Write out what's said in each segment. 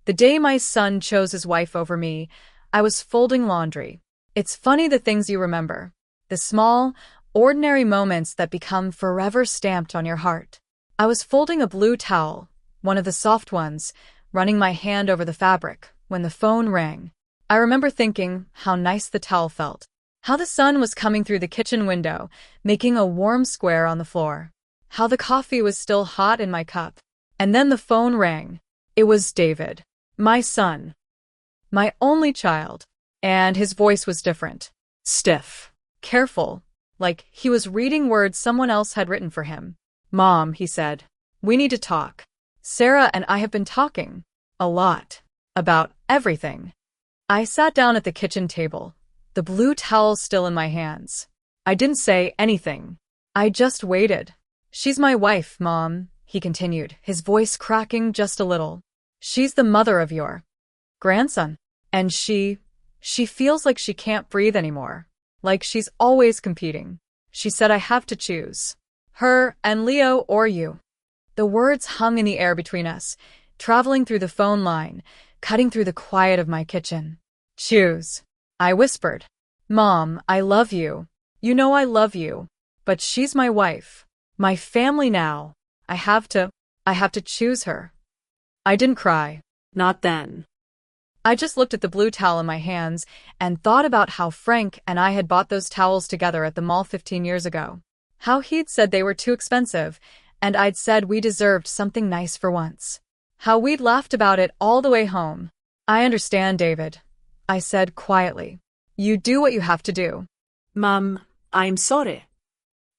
The day my son chose his wife over me, I was folding laundry. It's funny the things you remember. The small, ordinary moments that become forever stamped on your heart. I was folding a blue towel, one of the soft ones, running my hand over the fabric, when the phone rang. I remember thinking how nice the towel felt, how the sun was coming through the kitchen window, making a warm square on the floor, how the coffee was still hot in my cup. And then the phone rang. It was David, my son, my only child, and his voice was different, stiff, careful, like he was reading words someone else had written for him. "Mom," he said, "we need to talk. Sarah and I have been talking, a lot, about everything." I sat down at the kitchen table, the blue towel still in my hands. I didn't say anything. I just waited. "She's my wife, Mom," he continued, his voice cracking just a little. "She's the mother of your grandson. And she feels like she can't breathe anymore. Like she's always competing. She said I have to choose. Her and Leo or you." The words hung in the air between us, traveling through the phone line, cutting through the quiet of my kitchen. "Choose," I whispered. "Mom, I love you. You know I love you. But she's my wife. My family now. I have to choose her." I didn't cry. Not then. I just looked at the blue towel in my hands and thought about how Frank and I had bought those towels together at the mall 15 years ago. How he'd said they were too expensive, and I'd said we deserved something nice for once. How we'd laughed about it all the way home. "I understand, David," I said quietly. "You do what you have to do." Mum, I'm sorry.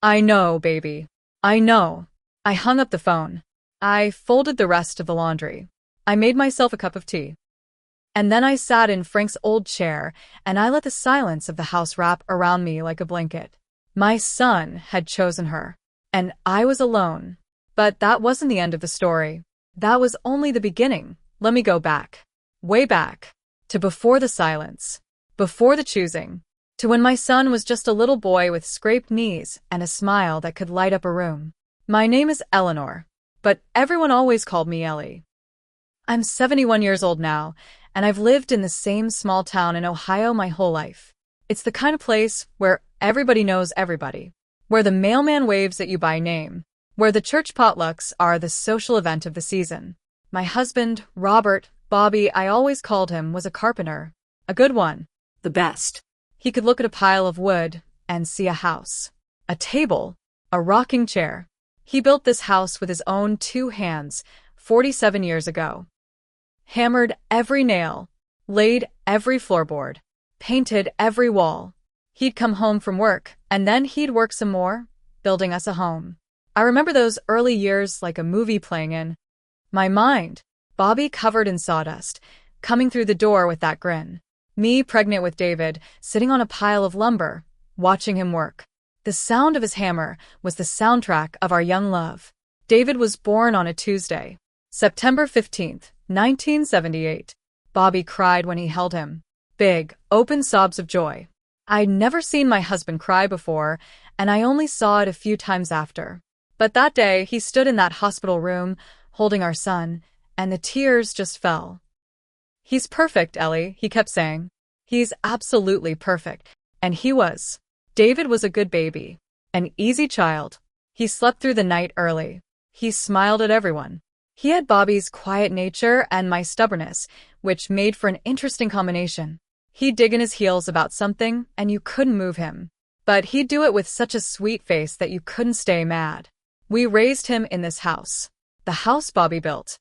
"I know, baby. I know." I hung up the phone. I folded the rest of the laundry. I made myself a cup of tea. And then I sat in Frank's old chair, and I let the silence of the house wrap around me like a blanket. My son had chosen her, and I was alone. But that wasn't the end of the story. That was only the beginning. Let me go back. Way back. To before the silence. Before the choosing. To when my son was just a little boy with scraped knees and a smile that could light up a room. My name is Eleanor, but everyone always called me Ellie. I'm 71 years old now, and I've lived in the same small town in Ohio my whole life. It's the kind of place where everybody knows everybody, where the mailman waves at you by name, where the church potlucks are the social event of the season. My husband, Robert, Bobby, I always called him, was a carpenter. A good one. The best. He could look at a pile of wood and see a house, a table, a rocking chair. He built this house with his own 2 hands 47 years ago. Hammered every nail, laid every floorboard, painted every wall. He'd come home from work, and then he'd work some more, building us a home. I remember those early years like a movie playing in my mind. Bobby covered in sawdust, coming through the door with that grin. Me pregnant with David, sitting on a pile of lumber, watching him work. The sound of his hammer was the soundtrack of our young love. David was born on a Tuesday, September 15th, 1978. Bobby cried when he held him. Big, open sobs of joy. I'd never seen my husband cry before, and I only saw it a few times after. But that day, he stood in that hospital room, holding our son, and the tears just fell. "He's perfect, Ellie," he kept saying. "He's absolutely perfect." And he was. David was a good baby. An easy child. He slept through the night early. He smiled at everyone. He had Bobby's quiet nature and my stubbornness, which made for an interesting combination. He'd dig in his heels about something, and you couldn't move him. But he'd do it with such a sweet face that you couldn't stay mad. We raised him in this house. The house Bobby built.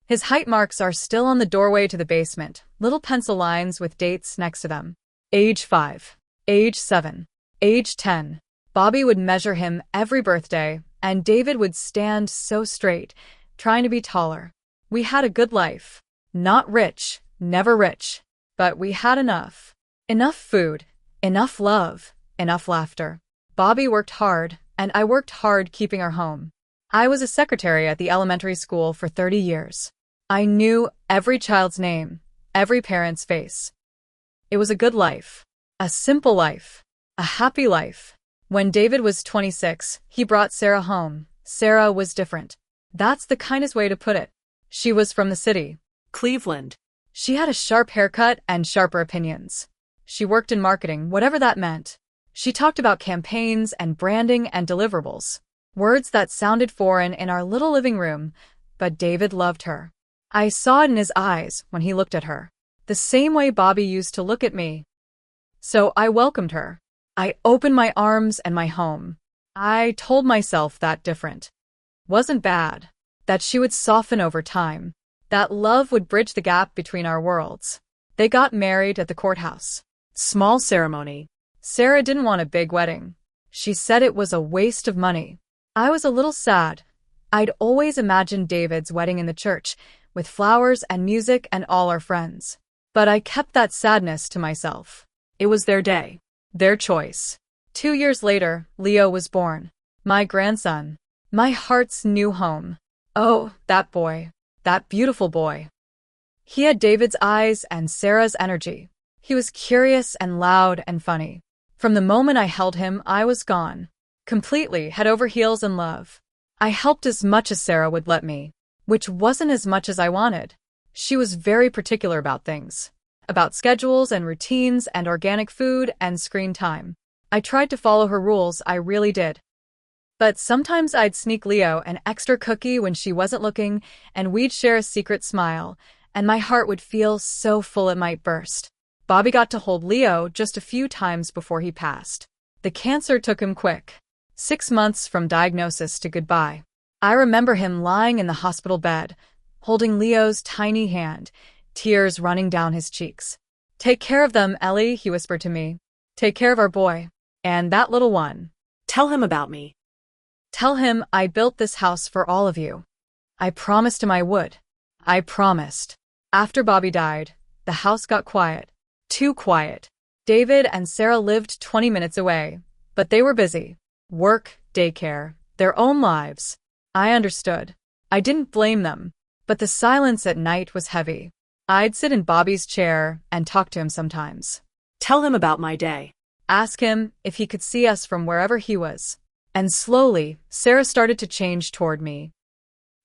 His height marks are still on the doorway to the basement, little pencil lines with dates next to them. Age 5. Age 7. Age 10. Bobby would measure him every birthday, and David would stand so straight, trying to be taller. We had a good life. Not rich, never rich. But we had enough. Enough food, enough love, enough laughter. Bobby worked hard, and I worked hard keeping our home. I was a secretary at the elementary school for 30 years. I knew every child's name, every parent's face. It was a good life. A simple life. A happy life. When David was 26, he brought Sarah home. Sarah was different. That's the kindest way to put it. She was from the city. Cleveland. She had a sharp haircut and sharper opinions. She worked in marketing, whatever that meant. She talked about campaigns and branding and deliverables. Words that sounded foreign in our little living room, but David loved her. I saw it in his eyes when he looked at her. The same way Bobby used to look at me. So I welcomed her. I opened my arms and my home. I told myself that different wasn't bad, that she would soften over time, that love would bridge the gap between our worlds. They got married at the courthouse. Small ceremony. Sarah didn't want a big wedding. She said it was a waste of money. I was a little sad. I'd always imagined David's wedding in the church, with flowers and music and all our friends. But I kept that sadness to myself. It was their day. Their choice. 2 years later, Leo was born. My grandson. My heart's new home. Oh, that boy. That beautiful boy. He had David's eyes and Sarah's energy. He was curious and loud and funny. From the moment I held him, I was gone. Completely head over heels in love. I helped as much as Sarah would let me, which wasn't as much as I wanted. She was very particular about things. About schedules and routines and organic food and screen time. I tried to follow her rules, I really did. But sometimes I'd sneak Leo an extra cookie when she wasn't looking, and we'd share a secret smile, and my heart would feel so full it might burst. Bobby got to hold Leo just a few times before he passed. The cancer took him quick. 6 months from diagnosis to goodbye. I remember him lying in the hospital bed, holding Leo's tiny hand, tears running down his cheeks. "Take care of them, Ellie," he whispered to me. "Take care of our boy. And that little one. Tell him about me. Tell him I built this house for all of you. I promised him I would. I promised." After Bobby died, the house got quiet. Too quiet. David and Sarah lived 20 minutes away, but they were busy. Work, daycare, their own lives. I understood. I didn't blame them. But the silence at night was heavy. I'd sit in Bobby's chair and talk to him sometimes. Tell him about my day. Ask him if he could see us from wherever he was. And slowly, Sarah started to change toward me.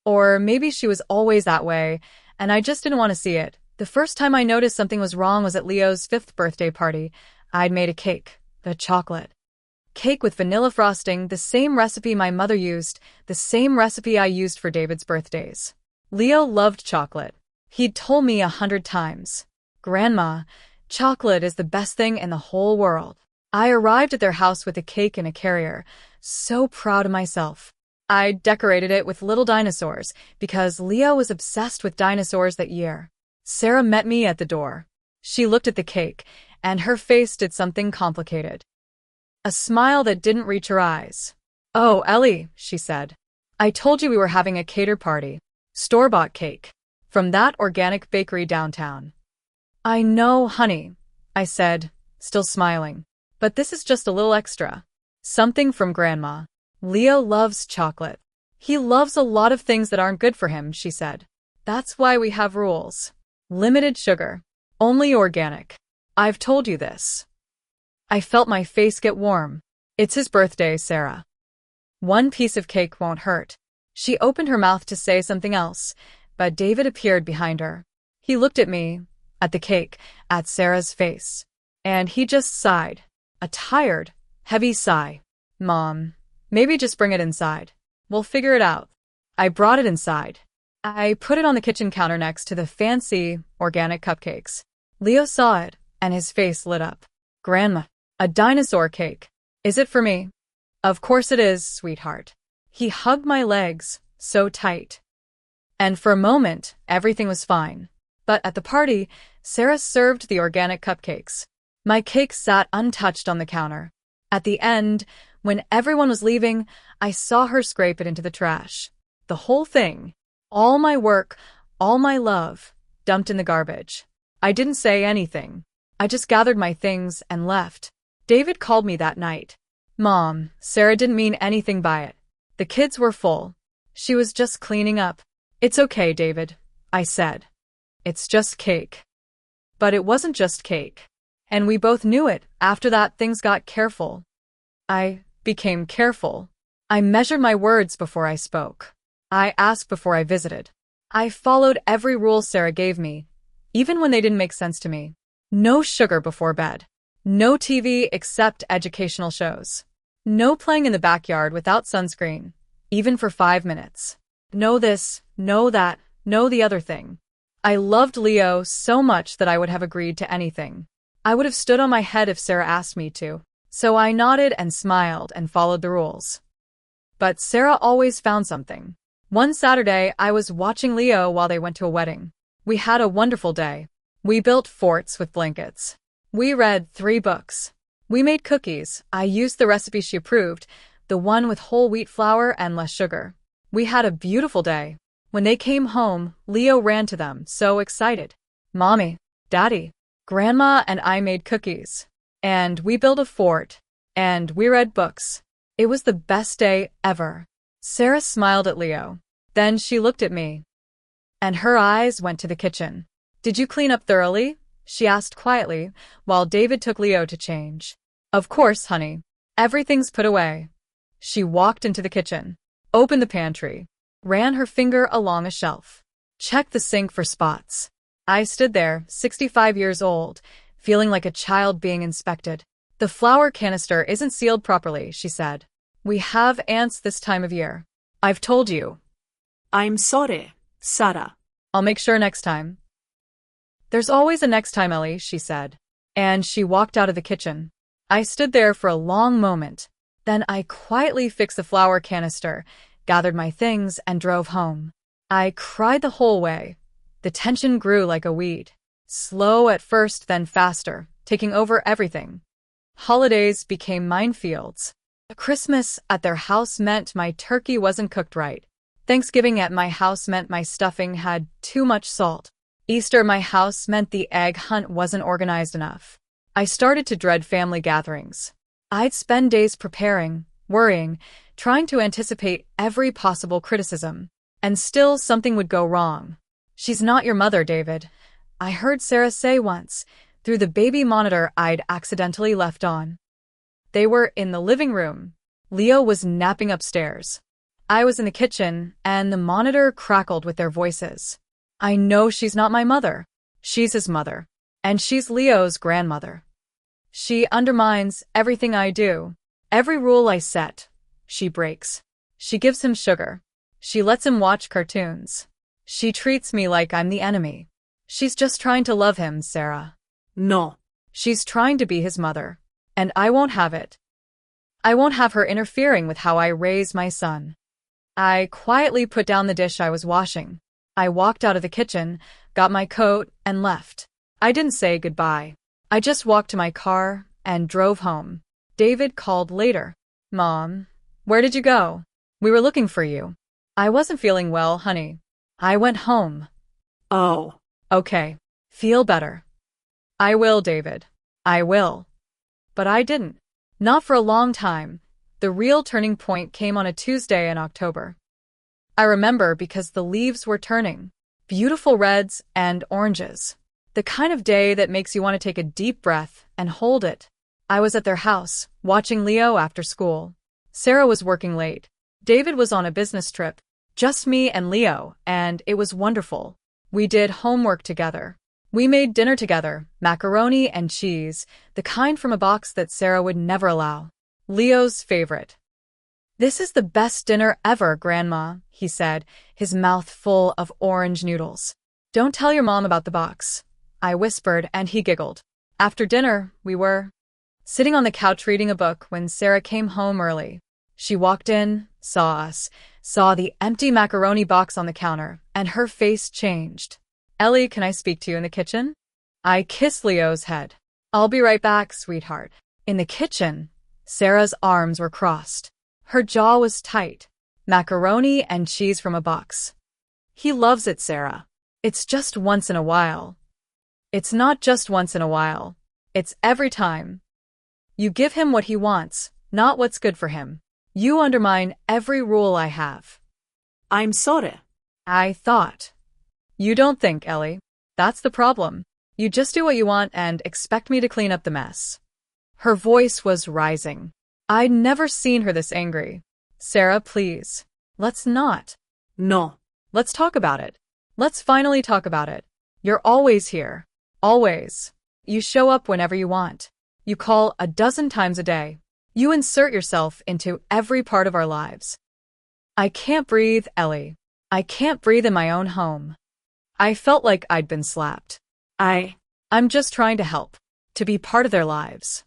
Or maybe she was always that way, and I just didn't want to see it. The first time I noticed something was wrong was at Leo's 5th birthday party. I'd made a cake, the chocolate cake with vanilla frosting, the same recipe my mother used, the same recipe I used for David's birthdays. Leo loved chocolate. He'd told me 100 times, "Grandma, chocolate is the best thing in the whole world." I arrived at their house with a cake in a carrier, so proud of myself. I decorated it with little dinosaurs, because Leo was obsessed with dinosaurs that year. Sarah met me at the door. She looked at the cake, and her face did something complicated. A smile that didn't reach her eyes. "Oh, Ellie," she said. "I told you we were having a cater party. Store-bought cake. From that organic bakery downtown." "I know, honey," I said, still smiling. "But this is just a little extra. Something from Grandma. Leo loves chocolate. He loves a lot of things that aren't good for him," she said. "That's why we have rules. Limited sugar. Only organic. I've told you this." I felt my face get warm. "It's his birthday, Sarah. One piece of cake won't hurt." She opened her mouth to say something else, but David appeared behind her. He looked at me, at the cake, at Sarah's face. And he just sighed. A tired, heavy sigh. "Mom, maybe just bring it inside. We'll figure it out." I brought it inside. I put it on the kitchen counter next to the fancy, organic cupcakes. Leo saw it, and his face lit up. "Grandma, a dinosaur cake. Is it for me?" "Of course it is, sweetheart." He hugged my legs, so tight. And for a moment, everything was fine. But at the party, Sarah served the organic cupcakes. My cake sat untouched on the counter. At the end, when everyone was leaving, I saw her scrape it into the trash. The whole thing, all my work, all my love, dumped in the garbage. I didn't say anything. I just gathered my things and left. David called me that night. "Mom, Sarah didn't mean anything by it. The kids were full. She was just cleaning up." "It's okay, David," I said. "It's just cake." But it wasn't just cake. And we both knew it. After that, things got careful. I became careful. I measured my words before I spoke. I asked before I visited. I followed every rule Sarah gave me, even when they didn't make sense to me. No sugar before bed. No TV except educational shows. No playing in the backyard without sunscreen, even for 5 minutes. No this, no that, no the other thing. I loved Leo so much that I would have agreed to anything. I would have stood on my head if Sarah asked me to. So I nodded and smiled and followed the rules. But Sarah always found something. One Saturday, I was watching Leo while they went to a wedding. We had a wonderful day. We built forts with blankets. We read 3 books. We made cookies. I used the recipe she approved, the one with whole wheat flour and less sugar. We had a beautiful day. When they came home, Leo ran to them, so excited. Mommy, Daddy, Grandma and I made cookies. And we built a fort. And we read books. It was the best day ever. Sarah smiled at Leo. Then she looked at me. And her eyes went to the kitchen. Did you clean up thoroughly? She asked quietly, while David took Leo to change. Of course, honey. Everything's put away. She walked into the kitchen, opened the pantry, ran her finger along a shelf, checked the sink for spots. I stood there, 65 years old, feeling like a child being inspected. The flour canister isn't sealed properly, she said. We have ants this time of year. I've told you. I'm sorry, Sarah. I'll make sure next time. There's always a next time, Ellie, she said. And she walked out of the kitchen. I stood there for a long moment. Then I quietly fixed the flour canister, gathered my things, and drove home. I cried the whole way. The tension grew like a weed. Slow at first, then faster, taking over everything. Holidays became minefields. Christmas at their house meant my turkey wasn't cooked right. Thanksgiving at my house meant my stuffing had too much salt. Easter at my house meant the egg hunt wasn't organized enough. I started to dread family gatherings. I'd spend days preparing, worrying, trying to anticipate every possible criticism. And still something would go wrong. She's not your mother, David, I heard Sarah say once, through the baby monitor I'd accidentally left on. They were in the living room. Leo was napping upstairs. I was in the kitchen, and the monitor crackled with their voices. I know she's not my mother. She's his mother. And she's Leo's grandmother. She undermines everything I do. Every rule I set, she breaks. She gives him sugar. She lets him watch cartoons. She treats me like I'm the enemy. She's just trying to love him, Sarah. No. She's trying to be his mother. And I won't have it. I won't have her interfering with how I raise my son. I quietly put down the dish I was washing. I walked out of the kitchen, got my coat, and left. I didn't say goodbye. I just walked to my car and drove home. David called later. Mom, where did you go? We were looking for you. I wasn't feeling well, honey. I went home. Oh. Okay. Feel better. I will, David. I will. But I didn't. Not for a long time. The real turning point came on a Tuesday in October. I remember because the leaves were turning. Beautiful reds and oranges. The kind of day that makes you want to take a deep breath and hold it. I was at their house, watching Leo after school. Sarah was working late. David was on a business trip. Just me and Leo, and it was wonderful. We did homework together. We made dinner together, macaroni and cheese, the kind from a box that Sarah would never allow. Leo's favorite. This is the best dinner ever, Grandma, he said, his mouth full of orange noodles. Don't tell your mom about the box, I whispered, and he giggled. After dinner, we were sitting on the couch reading a book when Sarah came home early. She walked in, saw us, saw the empty macaroni box on the counter, and her face changed. Ellie, can I speak to you in the kitchen? I kissed Leo's head. I'll be right back, sweetheart. In the kitchen, Sarah's arms were crossed. Her jaw was tight. Macaroni and cheese from a box. He loves it, Sarah. It's just once in a while. It's not just once in a while. It's every time. You give him what he wants, not what's good for him. You undermine every rule I have. I'm sorry. I thought. You don't think, Ellie. That's the problem. You just do what you want and expect me to clean up the mess. Her voice was rising. I'd never seen her this angry. Sarah, please. Let's not. No. Let's talk about it. Let's finally talk about it. You're always here. Always. You show up whenever you want. You call a dozen times a day. You insert yourself into every part of our lives. I can't breathe, Ellie. I can't breathe in my own home. I felt like I'd been slapped. I'm just trying to help, to be part of their lives.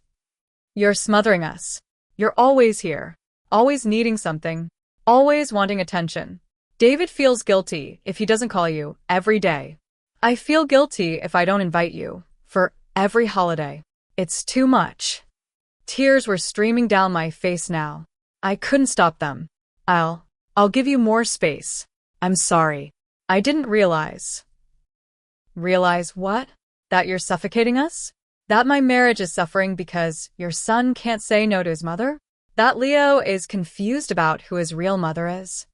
You're smothering us. You're always here, always needing something, always wanting attention. David feels guilty if he doesn't call you every day. I feel guilty if I don't invite you for every holiday. It's too much. Tears were streaming down my face now. I couldn't stop them. I'll give you more space. I'm sorry. I didn't realize. Realize what? That you're suffocating us? That my marriage is suffering because your son can't say no to his mother? That Leo is confused about who his real mother is?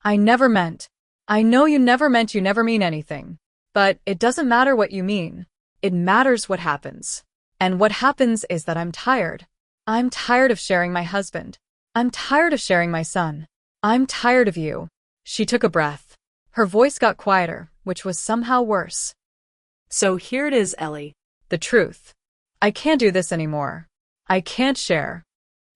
I never meant. I know you never meant, you never mean anything. But it doesn't matter what you mean. It matters what happens. And what happens is that I'm tired. I'm tired of sharing my husband. I'm tired of sharing my son. I'm tired of you. She took a breath. Her voice got quieter, which was somehow worse. So here it is, Ellie. The truth. I can't do this anymore. I can't share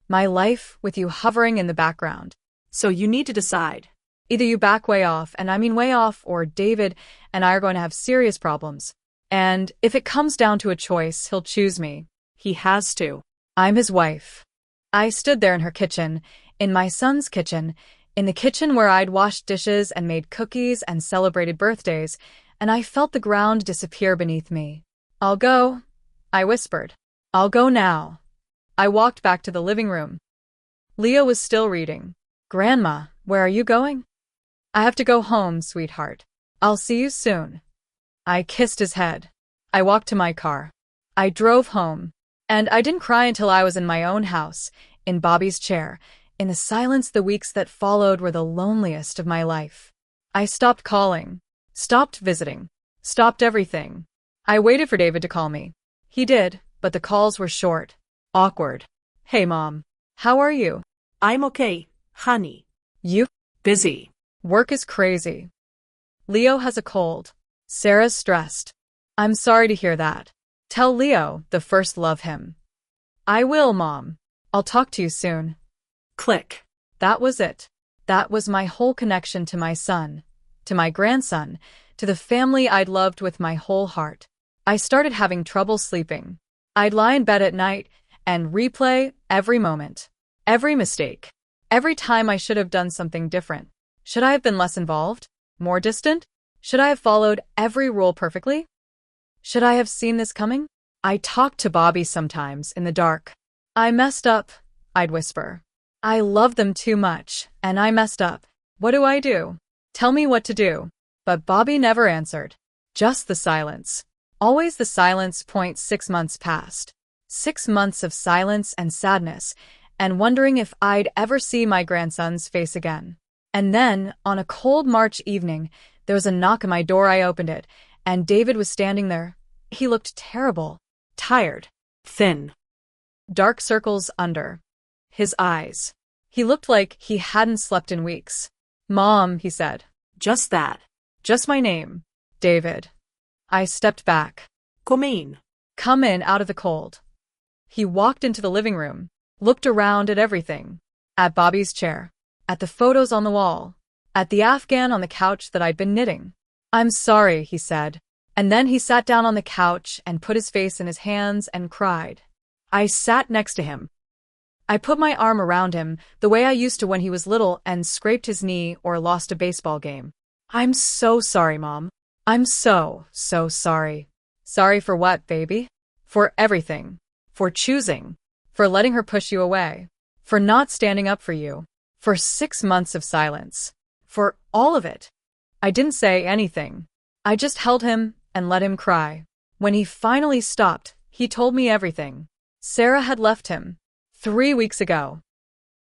my life with you hovering in the background. So you need to decide. Either you back way off, and I mean way off, or David and I are going to have serious problems. And if it comes down to a choice, he'll choose me. He has to. I'm his wife. I stood there in her kitchen, in my son's kitchen, in the kitchen where I'd washed dishes and made cookies and celebrated birthdays, and I felt the ground disappear beneath me. I'll go, I whispered. I'll go now. I walked back to the living room. Leo was still reading. Grandma, where are you going? I have to go home, sweetheart. I'll see you soon. I kissed his head. I walked to my car. I drove home. And I didn't cry until I was in my own house, in Bobby's chair. In the silence, the weeks that followed were the loneliest of my life. I stopped calling, stopped visiting, stopped everything. I waited for David to call me. He did, but the calls were short, awkward. Hey, Mom. How are you? I'm okay, honey. You? Busy. Work is crazy. Leo has a cold. Sarah's stressed. I'm sorry to hear that. Tell Leo the first love him. I will, Mom. I'll talk to you soon. Click. That was it. That was my whole connection to my son, to my grandson, to the family I'd loved with my whole heart. I started having trouble sleeping. I'd lie in bed at night and replay every moment, every mistake, every time I should have done something different. Should I have been less involved? More distant? Should I have followed every rule perfectly? Should I have seen this coming? I talked to Bobby sometimes in the dark. I messed up, I'd whisper. I loved them too much, and I messed up. What do I do? Tell me what to do. But Bobby never answered. Just the silence. Always the silence. 6 months passed. 6 months of silence and sadness, and wondering if I'd ever see my grandson's face again. And then, on a cold March evening, there was a knock on my door. I opened it, and David was standing there. He looked terrible, tired, Thin. dark circles under his eyes. He looked like he hadn't slept in weeks. Mom, he said. Just that. Just my name. David. I stepped back. Come in. Come in out of the cold. He walked into the living room, looked around at everything. At Bobby's chair. At the photos on the wall. At the Afghan on the couch that I'd been knitting. I'm sorry, he said. And then he sat down on the couch and put his face in his hands and cried. I sat next to him. I put my arm around him, the way I used to when he was little, and scraped his knee or lost a baseball game. I'm so sorry, Mom. I'm so sorry. Sorry for what, baby? For everything. For choosing. For letting her push you away. For not standing up for you. For 6 months of silence. For all of it. I didn't say anything. I just held him and let him cry. When he finally stopped, he told me everything. Sarah had left him 3 weeks ago.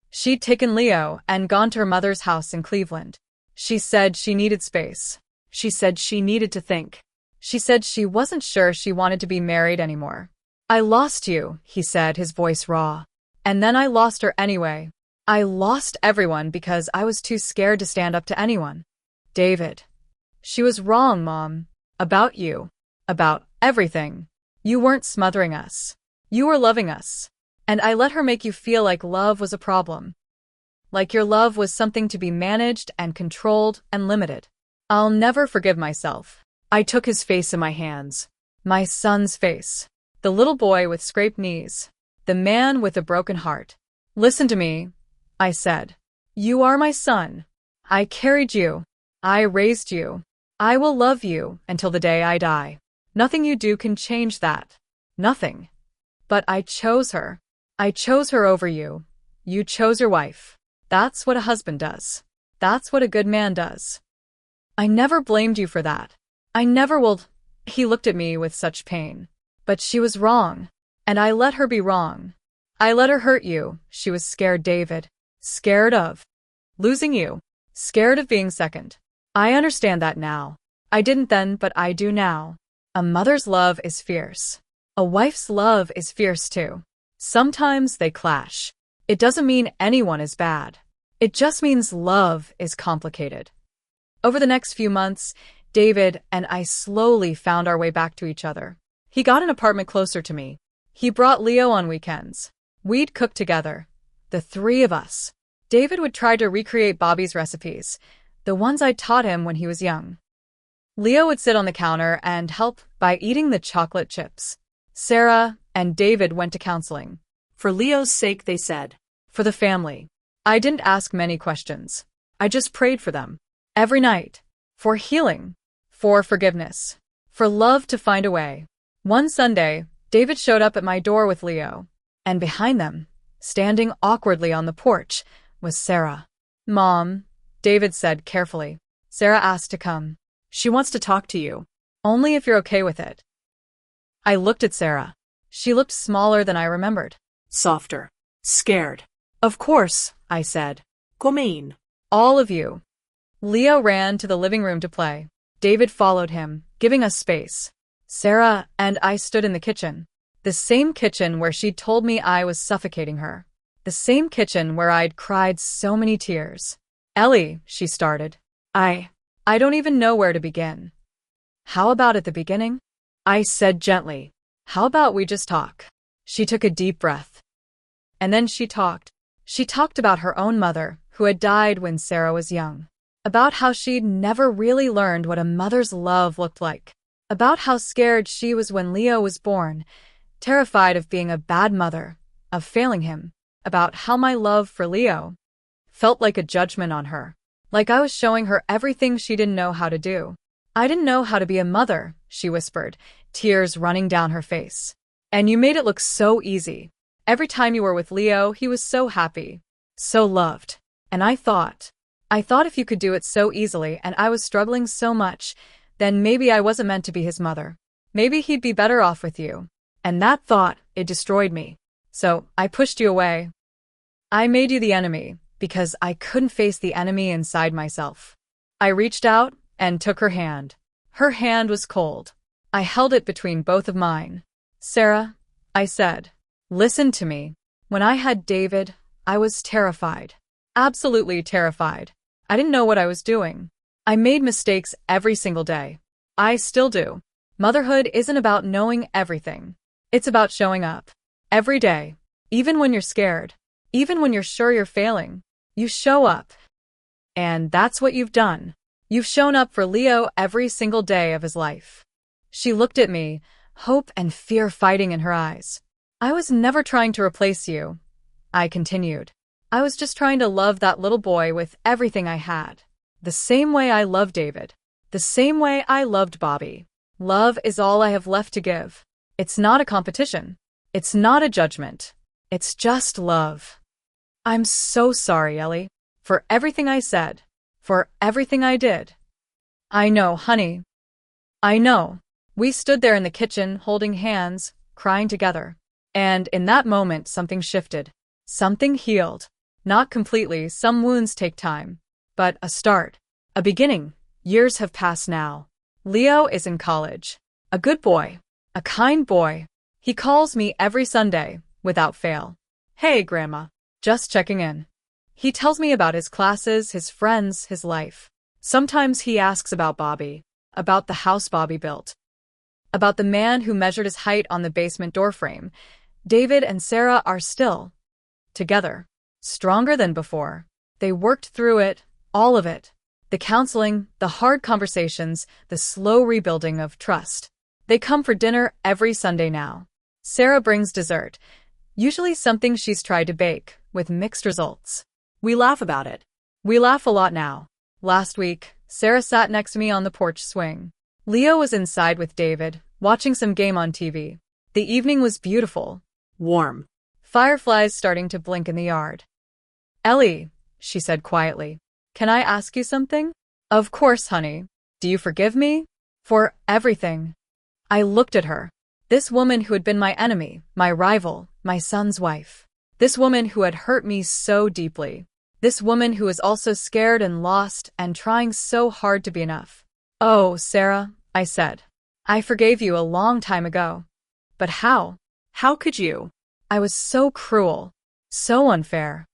She'd taken Leo and gone to her mother's house in Cleveland. She said she needed space. She said she needed to think. She said she wasn't sure she wanted to be married anymore. I lost you, he said, his voice raw. And then I lost her anyway. I lost everyone because I was too scared to stand up to anyone. David. She was wrong, Mom. About you. About everything. You weren't smothering us. You were loving us. And I let her make you feel like love was a problem. Like your love was something to be managed and controlled and limited. I'll never forgive myself. I took his face in my hands. My son's face. The little boy with scraped knees. The man with a broken heart. Listen to me, I said. You are my son. I carried you. I raised you. I will love you until the day I die. Nothing you do can change that. Nothing. But I chose her. I chose her over you. You chose your wife. That's what a husband does. That's what a good man does. I never blamed you for that. I never will. He looked at me with such pain. But she was wrong. And I let her be wrong. I let her hurt you. She was scared, David. Scared of losing you. Scared of being second. I understand that now. I didn't then, but I do now. A mother's love is fierce. A wife's love is fierce too. Sometimes they clash. It doesn't mean anyone is bad. It just means love is complicated. Over the next few months, David and I slowly found our way back to each other. He got an apartment closer to me. He brought Leo on weekends. We'd cook together. The three of us. David would try to recreate Bobby's recipes, the ones I taught him when he was young. Leo would sit on the counter and help by eating the chocolate chips. Sarah and David went to counseling. For Leo's sake, they said. For the family. I didn't ask many questions. I just prayed for them. Every night. For healing. For forgiveness. For love to find a way. One Sunday, David showed up at my door with Leo. And behind them, standing awkwardly on the porch, was Sarah. Mom, David said carefully. Sarah asked to come. She wants to talk to you. Only if you're okay with it. I looked at Sarah. She looked smaller than I remembered. Softer. Scared. Of course, I said. Come in. All of you. Leo ran to the living room to play. David followed him, giving us space. Sarah and I stood in the kitchen. The same kitchen where she'd told me I was suffocating her. The same kitchen where I'd cried so many tears. Ellie, she started. I don't even know where to begin. How about at the beginning? I said gently. How about we just talk? She took a deep breath. And then she talked. She talked about her own mother, who had died when Sarah was young. About how she'd never really learned what a mother's love looked like. About how scared she was when Leo was born, terrified of being a bad mother, of failing him. About how my love for Leo felt like a judgment on her. Like I was showing her everything she didn't know how to do. I didn't know how to be a mother, she whispered, tears running down her face. And you made it look so easy. Every time you were with Leo, he was so happy, so loved. And I thought if you could do it so easily and I was struggling so much, then maybe I wasn't meant to be his mother. Maybe he'd be better off with you. And that thought, it destroyed me. So I pushed you away. I made you the enemy, because I couldn't face the enemy inside myself. I reached out and took her hand. Her hand was cold. I held it between both of mine. Sarah, I said, listen to me. When I had David, I was terrified. Absolutely terrified. I didn't know what I was doing. I made mistakes every single day. I still do. Motherhood isn't about knowing everything. It's about showing up. Every day. Even when you're scared. Even when you're sure you're failing. You show up. And that's what you've done. You've shown up for Leo every single day of his life. She looked at me, hope and fear fighting in her eyes. I was never trying to replace you, I continued. I was just trying to love that little boy with everything I had. The same way I loved David. The same way I loved Bobby. Love is all I have left to give. It's not a competition. It's not a judgment. It's just love. I'm so sorry, Ellie, for everything I said, for everything I did. I know, honey. I know. We stood there in the kitchen, holding hands, crying together. And in that moment, something shifted. Something healed. Not completely, some wounds take time. But a start. A beginning. Years have passed now. Leo is in college. A good boy. A kind boy. He calls me every Sunday, without fail. Hey, Grandma. Just checking in. He tells me about his classes, his friends, his life. Sometimes he asks about Bobby, about the house Bobby built, about the man who measured his height on the basement doorframe. David and Sarah are still together, stronger than before. They worked through it, all of it. The counseling, the hard conversations, the slow rebuilding of trust. They come for dinner every Sunday now. Sarah brings dessert, usually something she's tried to bake, with mixed results. We laugh about it. We laugh a lot now. Last week, Sarah sat next to me on the porch swing. Leo was inside with David, watching some game on TV. The evening was beautiful. Warm. Fireflies starting to blink in the yard. Ellie, she said quietly, can I ask you something? Of course, honey. Do you forgive me? For everything. I looked at her. This woman who had been my enemy, my rival, my son's wife. This woman who had hurt me so deeply. This woman who was also scared and lost and trying so hard to be enough. Oh, Sarah, I said. I forgave you a long time ago. But how? How could you? I was so cruel. So unfair.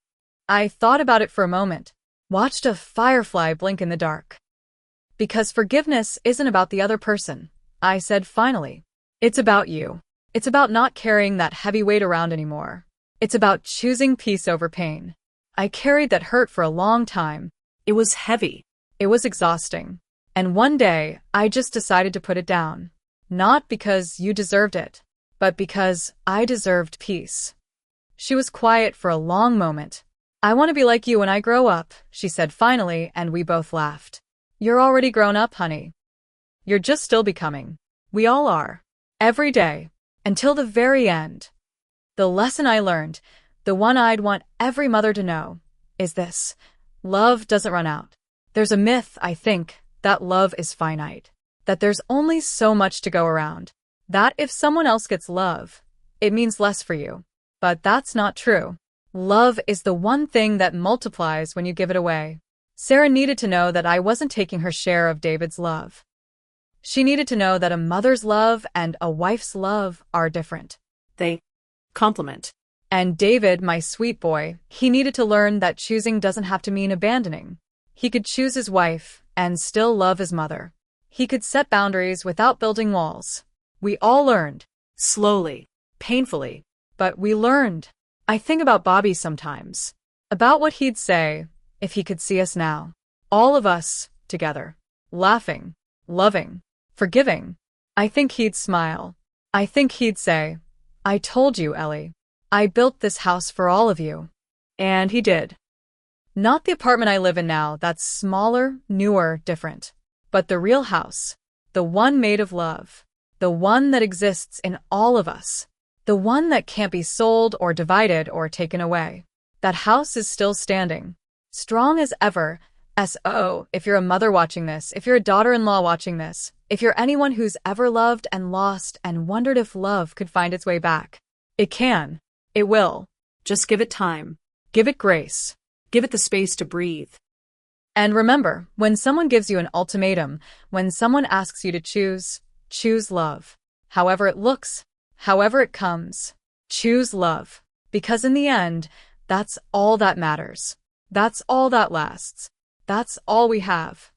I thought about it for a moment. Watched a firefly blink in the dark. Because forgiveness isn't about the other person, I said finally. It's about you. It's about not carrying that heavy weight around anymore. It's about choosing peace over pain. I carried that hurt for a long time. It was heavy. It was exhausting. And one day, I just decided to put it down. Not because you deserved it, but because I deserved peace. She was quiet for a long moment. I want to be like you when I grow up, she said finally, and we both laughed. You're already grown up, honey. You're just still becoming. We all are. Every day. Until the very end. The lesson I learned, the one I'd want every mother to know, is this. Love doesn't run out. There's a myth, I think, that love is finite. That there's only so much to go around. That if someone else gets love, it means less for you. But that's not true. Love is the one thing that multiplies when you give it away. Sarah needed to know that I wasn't taking her share of David's love. She needed to know that a mother's love and a wife's love are different. They complement. And David, my sweet boy, he needed to learn that choosing doesn't have to mean abandoning. He could choose his wife and still love his mother. He could set boundaries without building walls. We all learned. Slowly. Painfully. But we learned. I think about Bobby sometimes. About what he'd say if he could see us now. All of us, together. Laughing. Loving. Forgiving. I think he'd smile. I think he'd say, I told you, Ellie. I built this house for all of you. And he did. Not the apartment I live in now that's smaller, newer, different. But the real house. The one made of love. The one that exists in all of us. The one that can't be sold or divided or taken away. That house is still standing. Strong as ever. S.O. If you're a mother watching this, if you're a daughter-in-law watching this, if you're anyone who's ever loved and lost and wondered if love could find its way back. It can. It will. Just give it time. Give it grace. Give it the space to breathe. And remember, when someone gives you an ultimatum, when someone asks you to choose, choose love. However it looks, however it comes, choose love. Because in the end, that's all that matters. That's all that lasts. That's all we have.